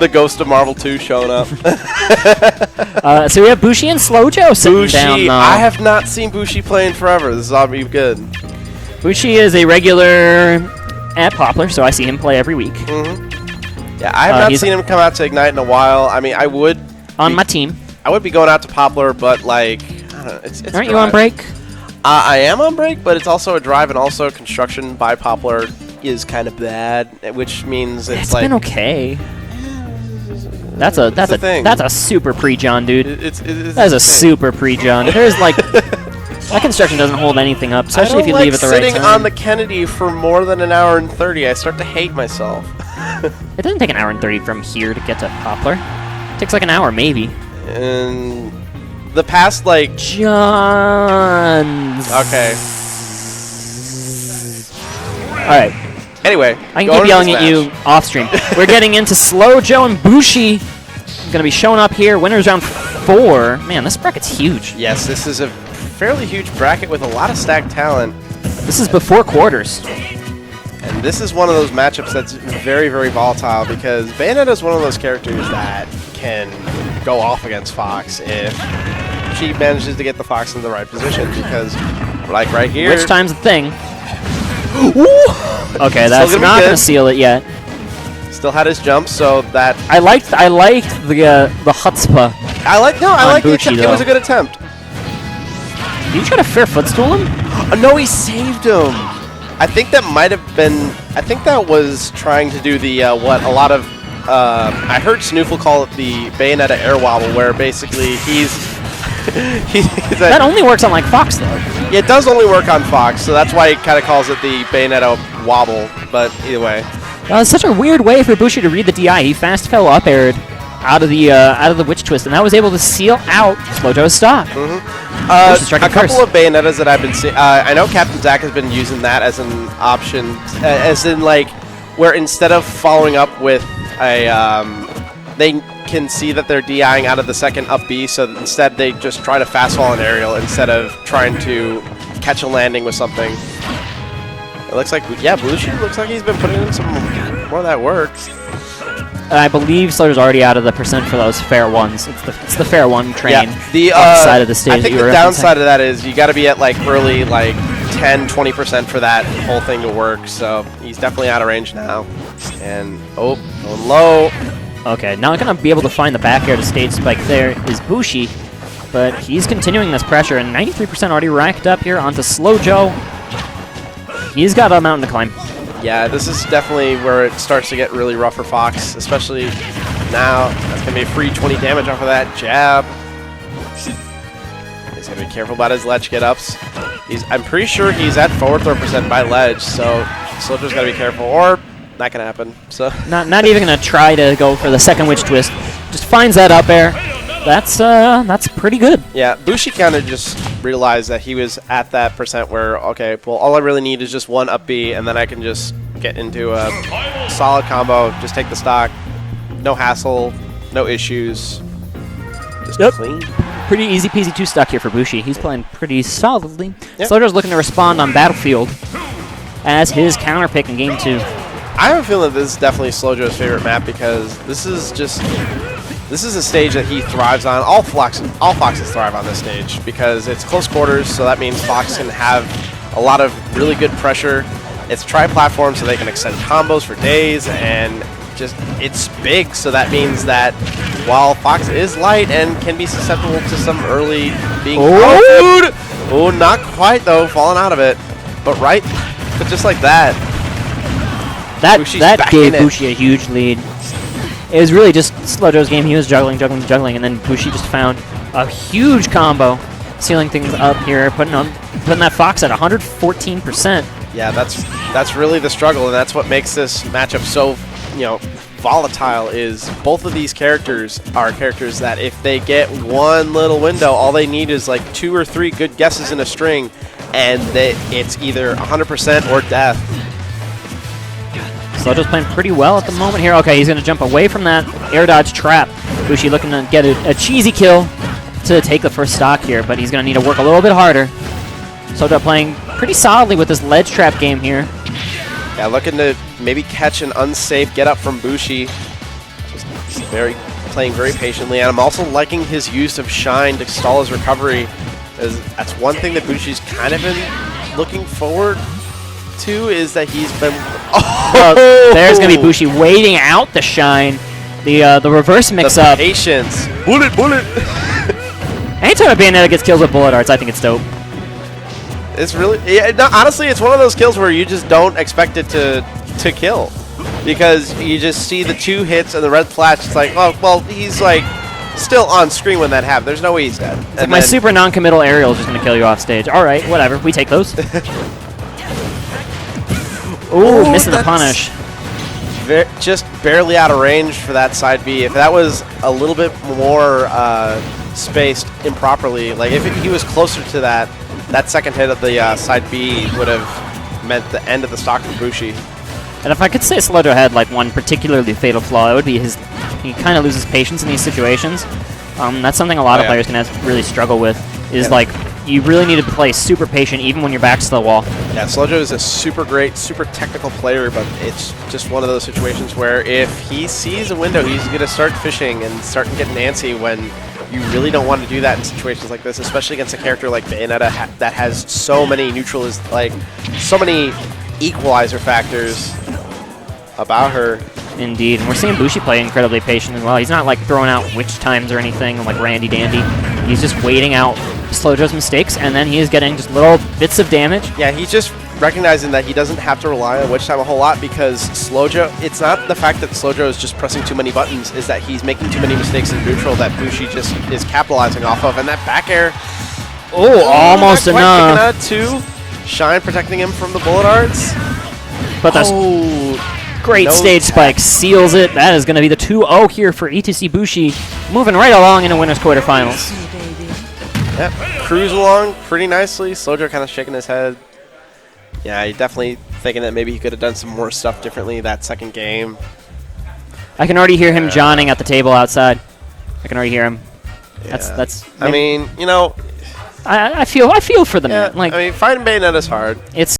The ghost of Marvel 2 showing up. So we have Bushi and Slowjoe sitting down. I have not seen Bushi play in forever. This is all be good. Bushi is a regular at Poplar, so I see him play every week. Yeah, I have not seen him come out to Ignite in a while. I mean, I would on my team. I would be going out to Poplar, but like, I don't know. It's Aren't you on break? I am on break, but it's also a drive, and also construction by Poplar is kind of bad, which means it's like been okay. That's a super pre-John, dude. That's a super pre-John. There's like that construction doesn't hold anything up, especially if you leave at the right time. Sitting on the Kennedy for more than an hour and 30, I start to hate myself. It doesn't take an hour and 30 from here to get to Poplar. It takes like an hour, maybe. And the past like John's. Okay. All right. Anyway, I can keep yelling at you off stream. We're getting into Slowjoe and Bushi. Going to be showing up here. Winners round 4. Man, this bracket's huge. Yes, this is a fairly huge bracket with a lot of stacked talent. This is before quarters. And this is one of those matchups that's very, very volatile because Bayonetta is one of those characters that can go off against Fox if she manages to get the Fox in the right position because, like right here... Which time's the thing? Okay, that's not going to seal it yet. Still had his jump, so that... I liked the chutzpah. I like the Bushi, attempt. It was a good attempt. Did you try to fair footstool him? No, he saved him. I think that might have been... I think that was trying to do the, what a lot of... I heard Snoofle call it the Bayonetta air wobble, where basically he's... that only works on, like, Fox, though. Yeah, it does only work on Fox, so that's why he kind of calls it the Bayonetta wobble, but either way. It's such a weird way for Bushi to read the DI. He fast fell up aired out of the witch twist, and that was able to seal out Slowjoe's stock. A couple of Bayonettas that I've been seeing. I know Captain Zach has been using that as an option, as in like where instead of following up with a, they can see that they're DIing out of the second up B, so instead they just try to fast fall an aerial instead of trying to catch a landing with something. It looks like, yeah, Bushi looks like he's been putting in some more of that work. I believe Slowjoe's already out of the percent for those fair ones. It's the fair one train. Yeah, the side of the stage. I think the downside of that is you got to be at like early, like 10-20% for that whole thing to work. So he's definitely out of range now. And going low. Okay, not gonna be able to find the back air to stage spike. There is Bushi, but he's continuing this pressure, and 93% already racked up here onto Slowjoe. He's got a mountain to climb. Yeah, this is definitely where it starts to get really rough for Fox, especially now. That's going to be a free 20 damage off of that jab. He's going to be careful about his ledge get-ups. I'm pretty sure he's at forward throw percent by ledge, so Slowjoe's got to be careful, or not going to happen. So not even going to try to go for the second witch twist. Just finds that up air. That's pretty good. Yeah, Bushi kind of just realized that he was at that percent where, okay, well, all I really need is just one up B, and then I can just get into a solid combo, just take the stock, no hassle, no issues, just clean. Pretty easy peasy 2-stock here for Bushi. He's playing pretty solidly. Yep. Slowjoe's looking to respond on Battlefield as his counter pick in game 2. I have a feeling that this is definitely Slowjoe's favorite map because this is a stage that he thrives on. All Foxes thrive on this stage because it's close quarters, so that means Fox can have a lot of really good pressure. It's tri-platform, so they can extend combos for days, and just it's big, so that means that while Fox is light and can be susceptible to some early being food. Oh, not quite though, falling out of it, but just like that. That gave Bushi a huge lead. It was really just Slowjoe's game. He was juggling, and then Bushi just found a huge combo, sealing things up here, putting that Fox at 114%. Yeah, that's really the struggle, and that's what makes this matchup so, volatile. Is both of these characters are characters that if they get one little window, all they need is like 2 or 3 good guesses in a string, and it's either 100% or death. Slowjoe's playing pretty well at the moment here. Okay, he's going to jump away from that air dodge trap. Bushi looking to get a cheesy kill to take the first stock here, but he's going to need to work a little bit harder. Slowjoe playing pretty solidly with this ledge trap game here. Yeah, looking to maybe catch an unsafe get up from Bushi. Just playing very patiently, and I'm also liking his use of Shine to stall his recovery. That's one thing that Bushi's kind of been looking forward to, is that he's been... Oh, there's going to be Bushi waiting out the Shine. The reverse mix-up. Patience. Bullet. Anytime a Bayonetta gets kills with bullet arts, I think it's dope. It's really... Yeah, no, honestly, it's one of those kills where you just don't expect it to kill. Because you just see the 2 hits and the red flash. It's like, oh, well, he's like still on screen when that happens. There's no way he's dead. It's like my super non-committal aerial is just going to kill you off stage. All right, whatever. We take those. Ooh, missing the punish. Just barely out of range for that side B. If that was a little bit more spaced improperly, like if he was closer to that second hit of the side B would have meant the end of the stock for Bushi. And if I could say Slowjoe had like one particularly fatal flaw, it would be he kind of loses patience in these situations. That's something a lot of players can really struggle with, is like you really need to play super patient even when your back's to the wall. Yeah, Slowjoe is a super great, super technical player, but it's just one of those situations where if he sees a window, he's going to start fishing and start getting antsy when you really don't want to do that in situations like this, especially against a character like Bayonetta that has so many so many equalizer factors about her. Indeed, and we're seeing Bushi play incredibly patient as well. He's not like throwing out witch times or anything like Randy Dandy. He's just waiting out Slowjoe's mistakes, and then he is getting just little bits of damage. Yeah, he's just recognizing that he doesn't have to rely on witch time a whole lot, because Slowjoe, it's not the fact that Slowjoe is just pressing too many buttons, is that he's making too many mistakes in neutral that Bushi just is capitalizing off of, and that back air. Oh, almost enough. Too. Shine protecting him from the bullet arts. But that's great stage spike, seals it. That is going to be the 2-0 here for E2C Bushi, moving right along into winners quarterfinals. Yep, cruise along pretty nicely. Slowjoe kind of shaking his head. Yeah, he's definitely thinking that maybe he could have done some more stuff differently that second game. I can already hear him Johning at the table outside. I can already hear him. Yeah. That's. I mean, you know, I feel for the man. Like, I mean, fighting Bayonetta's hard. It's